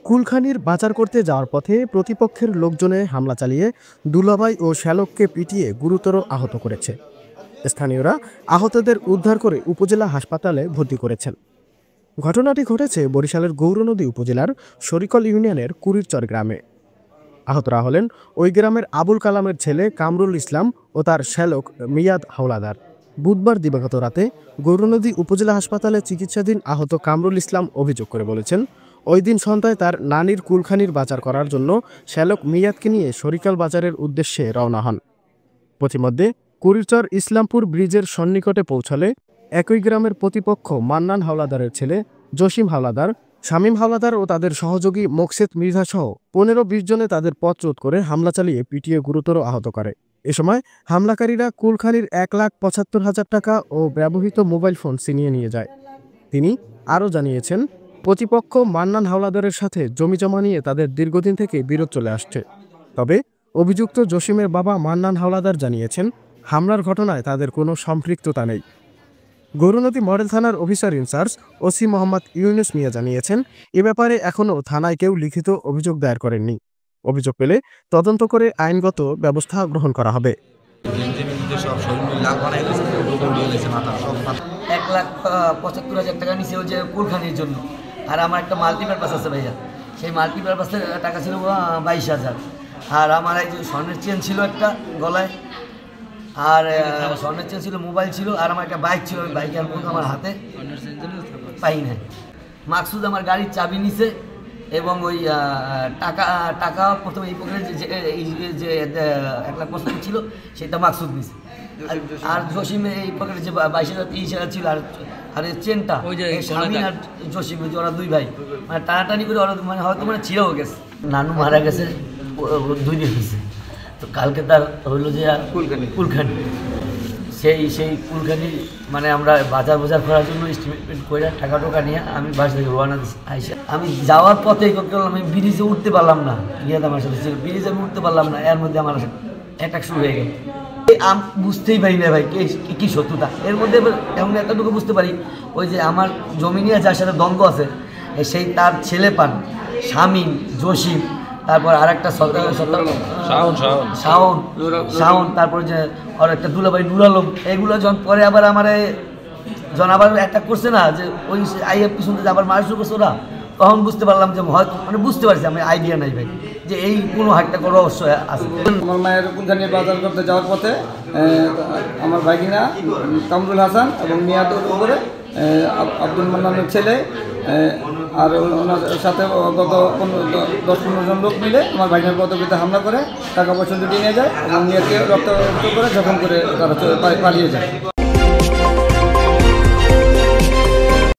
কুলখানির বাজার করতে যাওয়ার পথে প্রতিপক্ষের লোকজনে হামলা চালিয়ে দুলাভাই ও শ্যালককে পিটিয়ে গুরুতর আহত করেছে। স্থানীয়রা আহতদের উদ্ধার করে উপজেলা হাসপাতালে ভর্তি করেছেন। ঘটনাটি ঘটেছে বরিশালের গৌরনদী উপজেলার শরিকল ইউনিয়নের কুড়িরচর গ্রামে। আহতরা হলেন ওই গ্রামের আবুল কালামের ছেলে কামরুল ইসলাম ও তার শ্যালক মিয়াদ হাওলাদার। বুধবার দিবাগত রাতে গৌরনদী উপজেলা হাসপাতালে চিকিৎসাধীন আহত কামরুল ইসলাম অভিযোগ করে বলেছেন, ওই দিন সন্ধ্যায় তার নানির কুলখানির বাজার করার জন্য শ্যালক মিয়াদকে নিয়ে শরিকাল বাজারের উদ্দেশ্যে রওনা হন। পথিমধ্যে কুড়িরচর ইসলামপুর ব্রিজের সন্নিকটে পৌঁছালে একই গ্রামের প্রতিপক্ষ মান্নান হাওলাদারের ছেলে জসিম হাওলাদার, শামীম হাওলাদার ও তাদের সহযোগী মোকসেদ মৃধা সহ 15-20 জনে তাদের পথ রোধ করে হামলা চালিয়ে পিটিয়ে গুরুতর আহত করে। এ সময় হামলাকারীরা কুলখানির 1,75,000 টাকা ও ব্যবহৃত মোবাইল ফোন ছিনিয়ে নিয়ে যায়। তিনি আরও জানিয়েছেন, প্রতিপক্ষ মান্নান হাওলাদারের সাথে জমিজমা নিয়ে তাদের দীর্ঘদিন থেকে বিরোধ চলে আসছে। তবে অভিযুক্ত জসিমের বাবা মান্নান হাওলাদার জানিয়েছেন, হামলার ঘটনায় তাদের কোনো সম্পৃক্ততা নেই। গৌরনদী মডেল থানার officer in charge OC Mohammad Yunus Mia জানিয়েছেন, এ ব্যাপারে এখনও থানায় কেউ লিখিত অভিযোগ দায়ের করেননি। অভিযোগ পেলে তদন্ত করে আইনগত ব্যবস্থা গ্রহণ করা হবে। 1,75,000 টাকা নিচে ওই যে কুলখানির জন্য। আর আমার একটা মাল্টিপারপাস আছে ভাইয়া, সেই মাল্টিপারপাসের টাকা ছিল 22,000। আর আমার এই যে স্বর্ণের চেন ছিল একটা গলায়, আর স্বর্ণের চেন ছিল, মোবাইল ছিল, আর আমার একটা বাইক ছিল। ওই বাইকে আর আমার হাতে পাই না। মাকসুদ আমার গাড়ির চাবি নিছে এবং ওই টাকা প্রথমে এই পকেটে যে 1,75,000 ছিল সেটা মাকসুদ নিছে। আর জসিম এই পকেটে যে 22,000 23,000 ছিল। আর চেনটা স্বামী আর জসিম, ওরা দুই ভাই মানে টানাটানি করে ওরা মানে হয়তো মানে ছিঁড়েও গেছে। নানু মারা গেছে 2 দিন হয়েছে, তো কালকে তার হইলো যে কুলখানি। সেই কুলখানি মানে আমরা বাজার করার জন্য এস্টিমেট করে টাকা টোকা নিয়ে আমি বাসা থেকে রওনা দিচ্ছি। আইসা আমি যাওয়ার পথে আমি ব্রিজে উঠতে পারলাম না। ইয়াদ আমার সাথে ছিল, ব্রিজে আমি উঠতে পারলাম না। এর মধ্যে আমার অ্যাটাক শুরু হয়ে গেল। আমি বুঝতেই পারি না ভাই কি শত্রুতা। এর মধ্যে এমন এতটুকু বুঝতে পারি, ওই যে আমার জমি নিয়ে যার সাথে দ্বন্দ্ব আছে সেই তার ছেলে পান শামীম, জসিম, তারপর আর একটা শাওন, তারপর যে আর একটা দুলাভাই নুর আলম। এগুলো যখন পরে আবার আমার যখন আবার অ্যাটাক করছে না, যে ওই আইএফ পিছন থেকে আবার মারা শুরু করছে ওরা, তখন বুঝতে পারলাম যে হয়তো মানে বুঝতে পারছি আমি, আইডিয়া নাই ভাই যে এই কোনো হাটটা করে অবশ্যই আছে। আমার মায়ের কুলখানি বাজার করতে যাওয়ার পথে আমার ভাগিনা কামরুল হাসান এবং মিয়াদের উপরে আব্দুল মান্নানের ছেলে আর ওনার সাথে গত 10-15 জন লোক মিলে আমার ভাগিনার পদবিতে হামলা করে টাকা পয়সা লুটিয়ে নিয়ে যায় এবং মেয়েকে রক্ত করে জখম করে তারা পালিয়ে যায়।